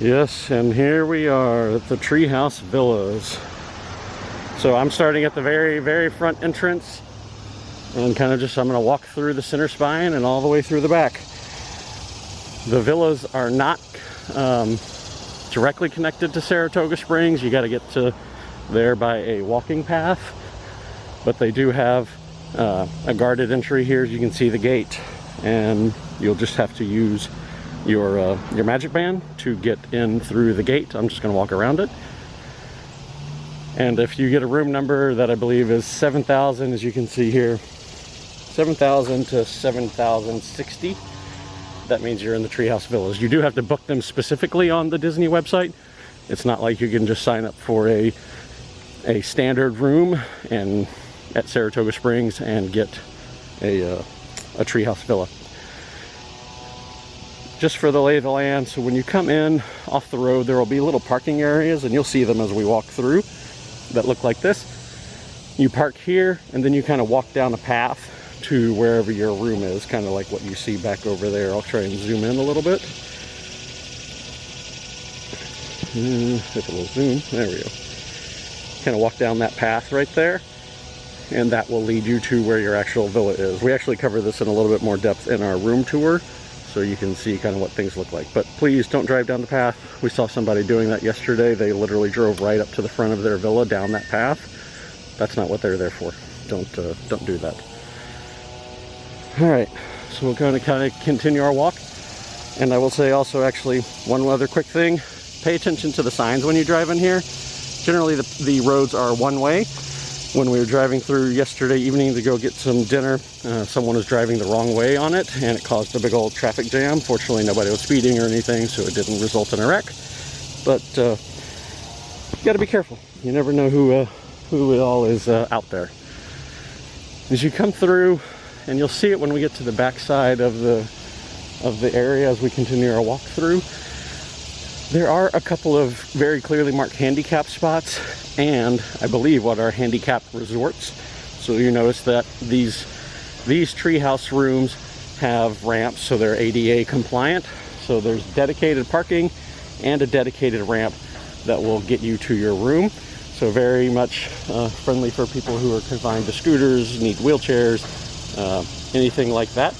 Yes, and here we are at the Treehouse Villas. So I'm starting at the very front entrance and kind of just, I'm going to walk through the center spine and all the way through the back. The villas are not directly connected to Saratoga Springs. You got to get to there by a walking path, but they do have a guarded entry here. As you can see the gate, and you'll just have to use your magic band to get in through the gate. I'm just going to walk around it. And if you get a room number that I believe is 7,000, as you can see here, 7,000 to 7,060, that means you're in the Treehouse Villas. You do have to book them specifically on the Disney website. It's not like you can just sign up for a standard room and at Saratoga Springs and get a Treehouse Villa. Just for the lay of the land, so when you come in off the road, there will be little parking areas, and you'll see them as we walk through, that look like this. You park here, and then you kind of walk down a path to wherever your room is, kind of like what you see back over there. I'll try and zoom in a little bit. Take a little zoom. There we go. Kind of walk down that path right there, and that will lead you to where your actual villa is. We actually cover this in a little bit more depth in our room tour, so you can see kind of what things look like. But please don't drive down the path. We saw somebody doing that yesterday. They literally drove right up to the front of their villa down that path. That's not what they're there for. Don't do that. All right, so we'll kind of continue our walk. And I will say also, actually, one other quick thing. Pay attention to the signs when you drive in here. Generally, the roads are one way. When we were driving through yesterday evening to go get some dinner, someone was driving the wrong way on it, and it caused a big old traffic jam. Fortunately, nobody was speeding or anything, so it didn't result in a wreck. But you got to be careful. You never know who all is out there. As you come through, and you'll see it when we get to the back side of the area as we continue our walk through, there are a couple of very clearly marked handicap spots, and I believe what are handicapped resorts. So you notice that these treehouse rooms have ramps, so they're ADA compliant. So there's dedicated parking and a dedicated ramp that will get you to your room. So very much friendly for people who are confined to scooters, need wheelchairs, anything like that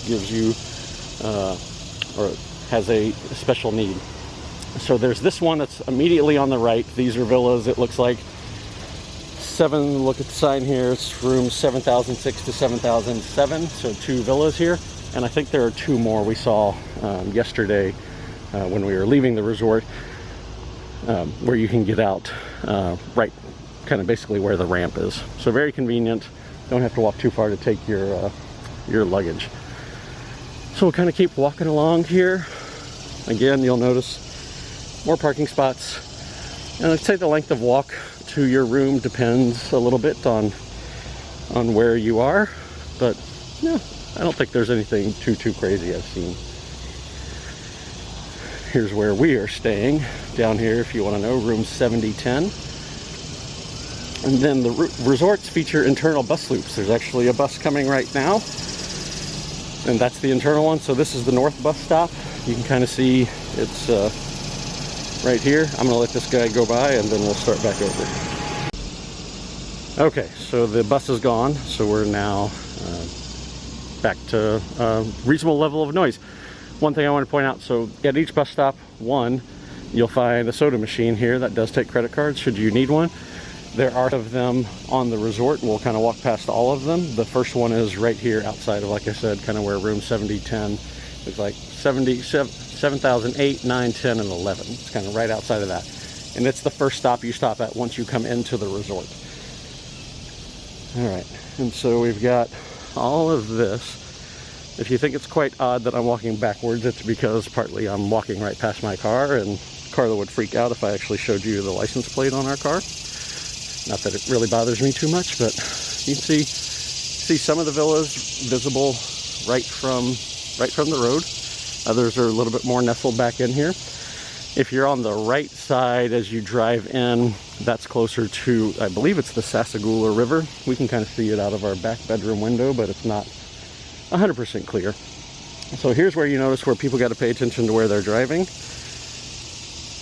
gives you or has a special need. So there's this one that's immediately on the right. These are villas. It looks like look at the sign here, it's room 7006 to 7007, so 2 villas here. And I think there are 2 more we saw yesterday when we were leaving the resort, where you can get out right kind of basically where the ramp is. So very convenient. Don't have to walk too far to take your luggage. So we'll kind of keep walking along here. Again, you'll notice more parking spots, and I'd say the length of walk to your room depends a little bit on where you are, but no, I don't think there's anything too crazy I've seen. Here's where we are staying down here, if you want to know, room 7010. And then the resorts feature internal bus loops. There's actually a bus coming right now, and that's the internal one. So this is the north bus stop. You can kind of see it's right here. I'm gonna let this guy go by and then we'll start back over. Okay, so the bus is gone, so we're now back to a reasonable level of noise. One thing I want to point out, so at each bus stop, you'll find a soda machine here that does take credit cards should you need one. There are of them on the resort. We'll kind of walk past all of them. The first one is right here outside of, like I said, kind of where room 7010. It's like 7,008, 9, 10, and 11. It's kind of right outside of that. And it's the first stop you stop at once you come into the resort. All right, and so we've got all of this. If you think it's quite odd that I'm walking backwards, it's because partly I'm walking right past my car, and Carla would freak out if I actually showed you the license plate on our car. Not that it really bothers me too much, but you can see some of the villas visible right from the road. Others are a little bit more nestled back in here. If you're on the right side as you drive in, that's closer to, I believe it's the Sassagoula River. We can kind of see it out of our back bedroom window, but it's not 100% clear. So here's where you notice where people got to pay attention to where they're driving.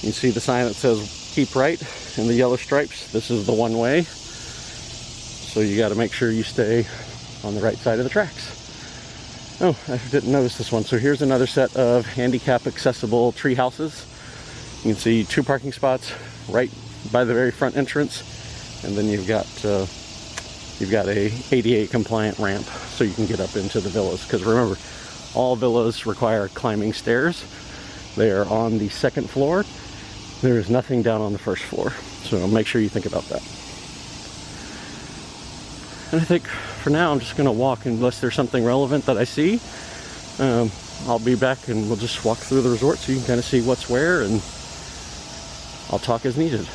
You see the sign that says keep right in the yellow stripes. This is the one way. So you got to make sure you stay on the right side of the tracks. Oh, I didn't notice this one. So here's another set of handicap accessible tree houses. You can see 2 parking spots right by the very front entrance, and then you've got a ADA compliant ramp so you can get up into the villas. Because remember, all villas require climbing stairs. They are on the 2nd floor. There is nothing down on the 1st floor, so make sure you think about that. And I think for now I'm just going to walk unless there's something relevant that I see. I'll be back and we'll just walk through the resort so you can kind of see what's where, and I'll talk as needed.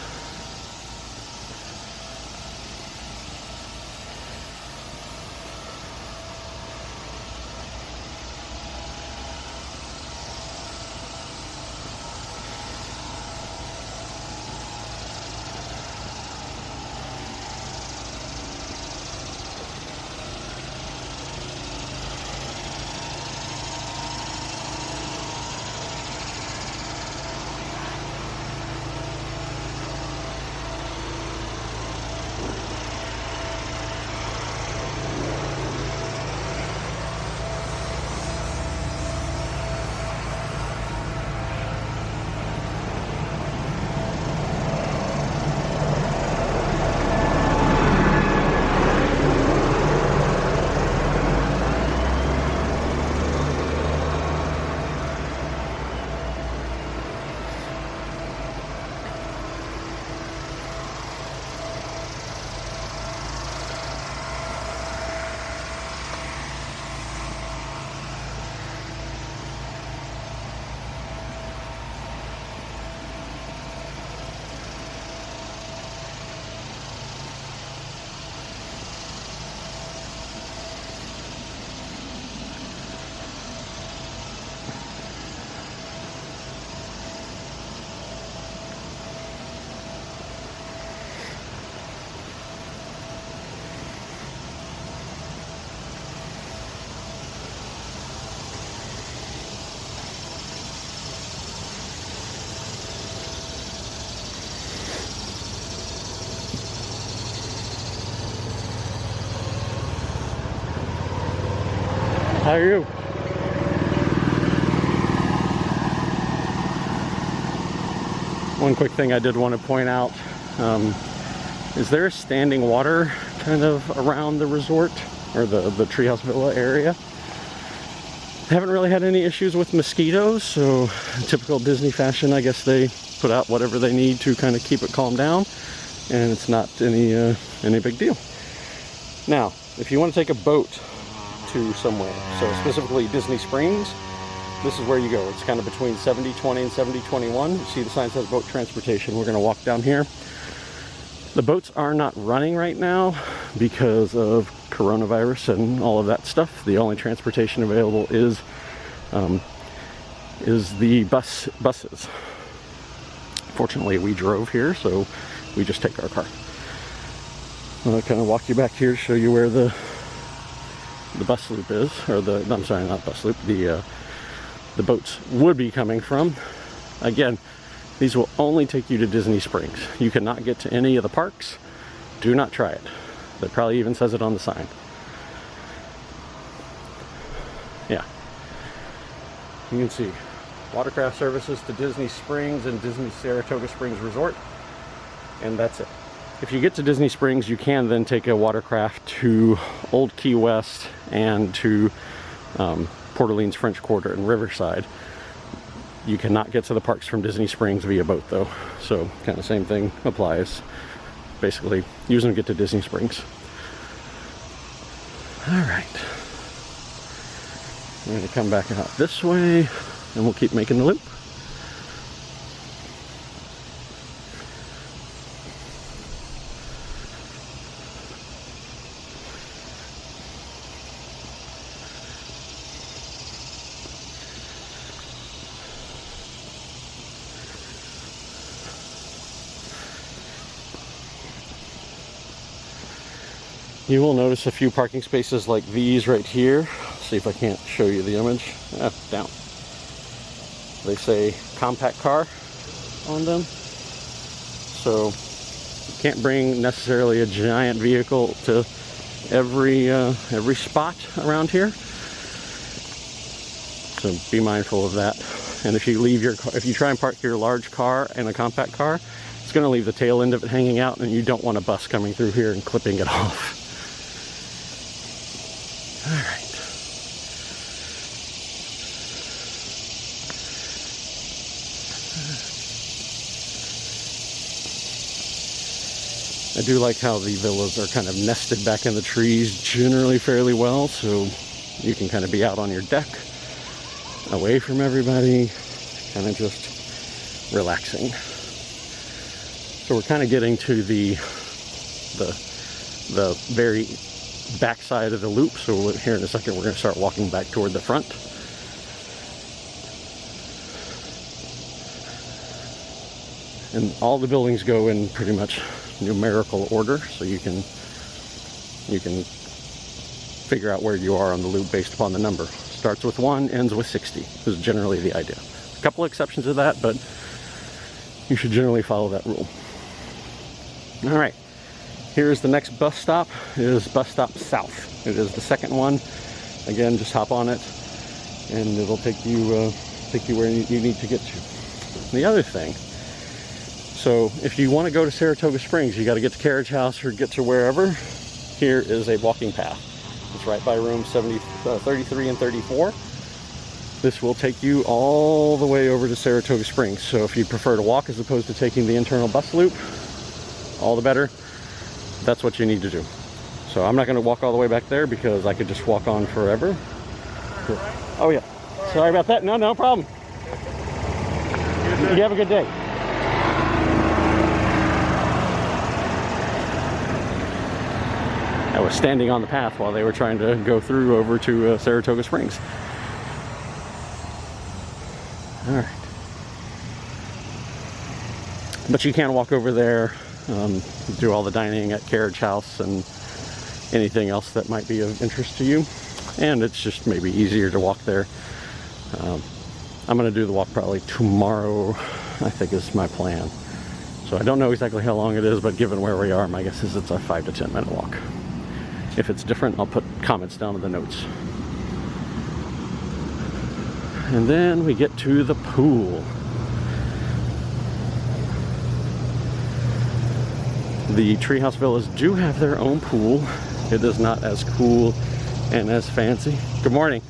How are you? One quick thing I did want to point out, is there standing water kind of around the resort or the Treehouse Villa area? Haven't really had any issues with mosquitoes, so in typical Disney fashion, I guess they put out whatever they need to kind of keep it calmed down, and it's not any big deal. Now, if you want to take a boat to somewhere, so specifically Disney Springs, this is where you go. It's kind of between 7020 and 7021. You see the sign says boat transportation. We're going to walk down here. The boats are not running right now because of coronavirus and all of that stuff. The only transportation available is the buses. Fortunately, we drove here, so we just take our car. I'll kind of walk you back here to show you where the bus loop is, or I'm sorry, not bus loop, the boats would be coming from. Again, these will only take you to Disney Springs. You cannot get to any of the parks. Do not try it. That probably even says it on the sign. Yeah. You can see watercraft services to Disney Springs and Disney Saratoga Springs Resort, and that's it. If you get to Disney Springs, you can then take a watercraft to Old Key West and to Port Orleans French Quarter and Riverside. You cannot get to the parks from Disney Springs via boat though. So kind of same thing applies. Basically, use them to get to Disney Springs. All right. We're going to come back out this way and we'll keep making the loop. You will notice a few parking spaces like these right here. See if I can't show you the image. Down. They say compact car on them. So you can't bring necessarily a giant vehicle to every spot around here. So be mindful of that. And if you leave your car, if you try and park your large car in a compact car, it's going to leave the tail end of it hanging out, and you don't want a bus coming through here and clipping it off. All right. I do like how the villas are kind of nested back in the trees generally fairly well, so you can kind of be out on your deck, away from everybody, kind of just relaxing. So we're kind of getting to the very back side of the loop, so here in a second we're going to start walking back toward the front. And all the buildings go in pretty much numerical order, so you can figure out where you are on the loop based upon the number. Starts with 1, ends with 60 is generally the idea. A couple exceptions to that, but you should generally follow that rule. All right, here's the next bus stop. It is bus stop south. It is the second one. Again, just hop on it and it'll take you where you need to get to. The other thing, so if you want to go to Saratoga Springs, you got to get to Carriage House or get to wherever. Here is a walking path. It's right by room 33 and 34. This will take you all the way over to Saratoga Springs. So if you prefer to walk as opposed to taking the internal bus loop, all the better. That's what you need to do. So I'm not going to walk all the way back there because I could just walk on forever. Oh yeah. Sorry about that. No problem. You have a good day. I was standing on the path while they were trying to go through over to Saratoga Springs. All right. But you can walk over there, do all the dining at Carriage House and anything else that might be of interest to you. And it's just maybe easier to walk there. I'm going to do the walk probably tomorrow, I think is my plan. So I don't know exactly how long it is, but given where we are, my guess is it's a 5 to 10 minute walk. If it's different, I'll put comments down in the notes. And then we get to the pool. The Treehouse Villas do have their own pool. It is not as cool and as fancy. Good morning.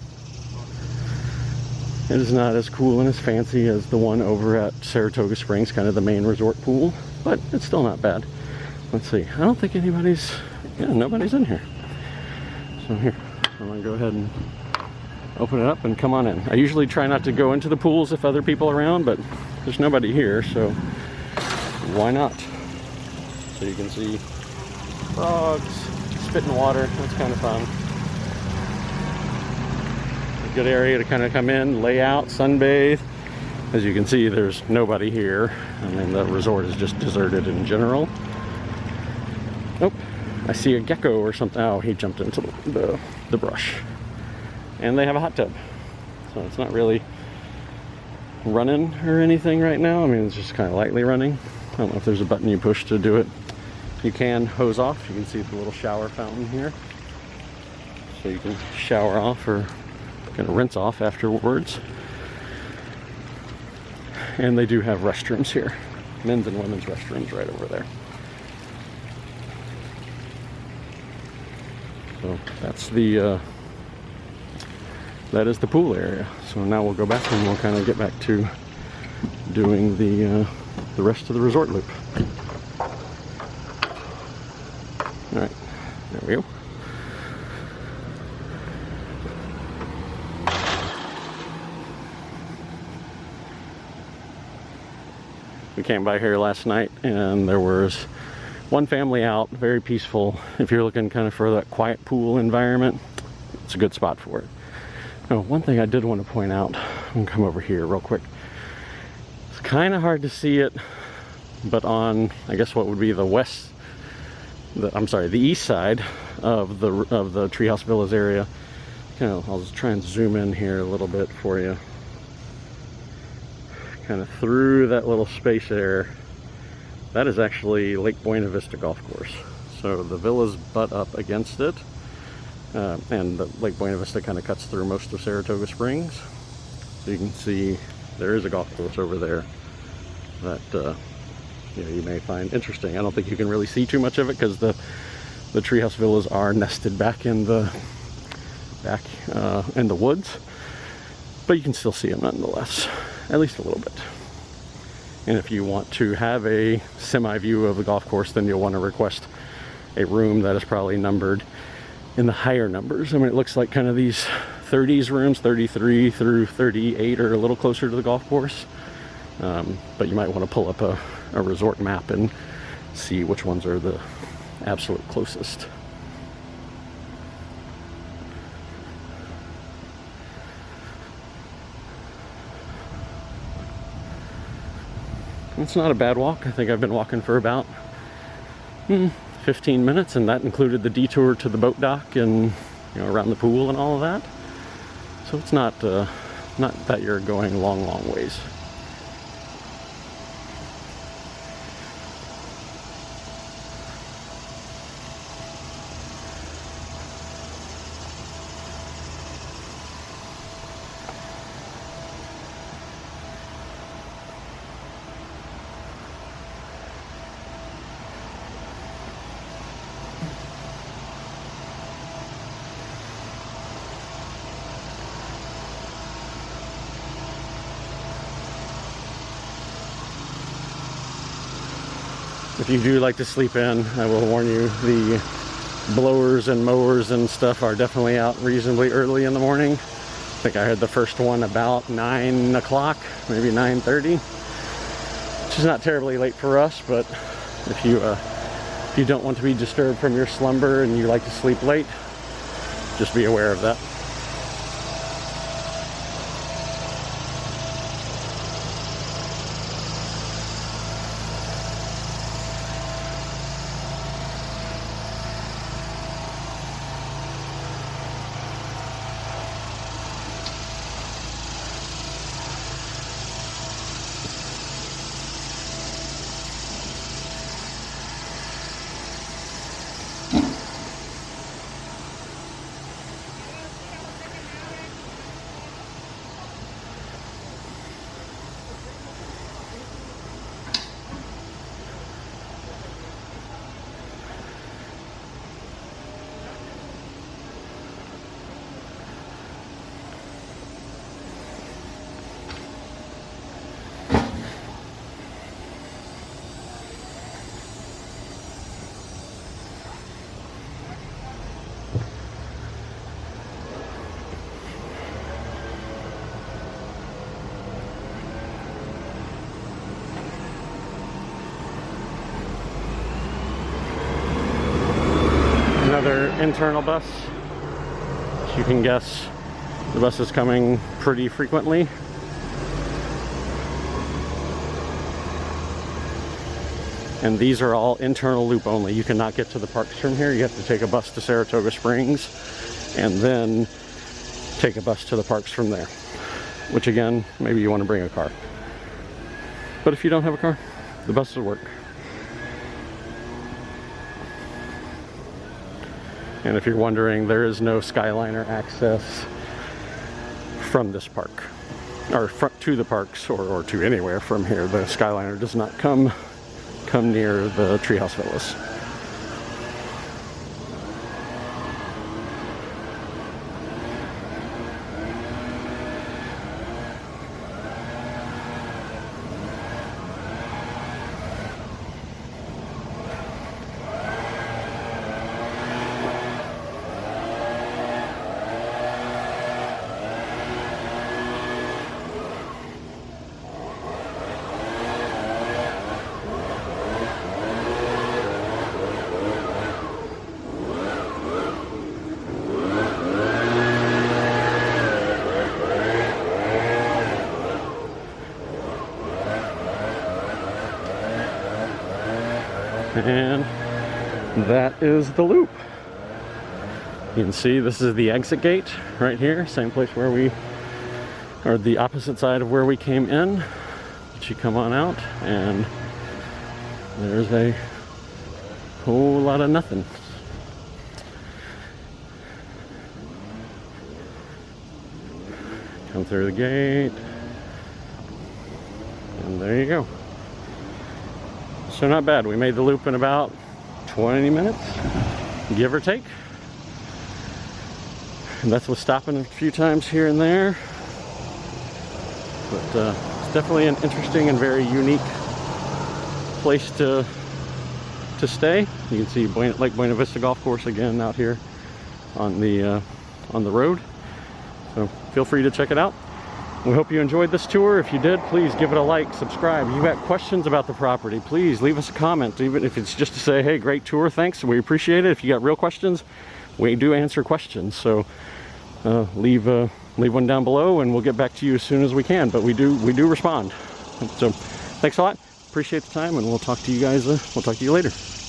It is not as cool and as fancy as the one over at Saratoga Springs, kind of the main resort pool, but it's still not bad. Let's see. I don't think nobody's in here. So here, I'm gonna go ahead and open it up and come on in. I usually try not to go into the pools if other people are around, but there's nobody here, so why not? So you can see frogs spitting water. That's kind of fun. A good area to kind of come in, lay out, sunbathe. As you can see, there's nobody here. I mean, the resort is just deserted in general. Nope. I see a gecko or something. Oh, he jumped into the brush. And they have a hot tub. So it's not really running or anything right now. I mean, it's just kind of lightly running. I don't know if there's a button you push to do it. You can hose off. You can see the little shower fountain here. So you can shower off or kind of rinse off afterwards. And they do have restrooms here. Men's and women's restrooms right over there. So that's that is the pool area. So now we'll go back and we'll kind of get back to doing the rest of the resort loop. All right, there we go. We came by here last night and there was one family out, very peaceful. If you're looking kind of for that quiet pool environment, it's a good spot for it. Now, one thing I did want to point out, I'm gonna come over here real quick. It's kind of hard to see it, but on, I guess what would be the the east side of the Treehouse Villas area. I'll just try and zoom in here a little bit for you. kind of through that little space there, that is actually Lake Buena Vista Golf Course. So the villas butt up against it, and the Lake Buena Vista kind of cuts through most of Saratoga Springs. So you can see there is a golf course over there that you may find interesting. I don't think you can really see too much of it because the Treehouse Villas are nested back in the woods, but you can still see them nonetheless, at least a little bit. And if you want to have a semi-view of the golf course, then you'll want to request a room that is probably numbered in the higher numbers. I mean, it looks like kind of these 30s rooms, 33 through 38, are a little closer to the golf course. But you might want to pull up a resort map and see which ones are the absolute closest. It's not a bad walk. I think I've been walking for about 15 minutes, and that included the detour to the boat dock and around the pool and all of that. So it's not that you're going long ways. If you do like to sleep in, I will warn you, the blowers and mowers and stuff are definitely out reasonably early in the morning. I think I had the first one about 9 o'clock, maybe 9:30, which is not terribly late for us, but if you don't want to be disturbed from your slumber and you like to sleep late, just be aware of that. Another internal bus. As you can guess, the bus is coming pretty frequently. And these are all internal loop only. You cannot get to the parks from here. You have to take a bus to Saratoga Springs and then take a bus to the parks from there. Which again, maybe you want to bring a car. But if you don't have a car, the bus will work. And if you're wondering, there is no Skyliner access from this park, or to the parks, or to anywhere from here. The Skyliner does not come near the Treehouse Villas. And that is the loop. You can see this is the exit gate right here, same place where we, or the opposite side of where we came in. But you come on out and there's a whole lot of nothing. Come through the gate, and there you go. So not bad. We made the loop in about 20 minutes, give or take. And that's with stopping a few times here and there. But it's definitely an interesting and very unique place to stay. You can see Lake Buena Vista Golf Course again out here on the road. So feel free to check it out. We hope you enjoyed this tour. If you did, please give it a like, subscribe. If you've got questions about the property, please leave us a comment, even if it's just to say, hey, great tour, thanks, we appreciate it. If you got real questions, we do answer questions. So leave one down below and we'll get back to you as soon as we can, but we do respond. So thanks a lot, appreciate the time, and we'll talk to you guys, we'll talk to you later.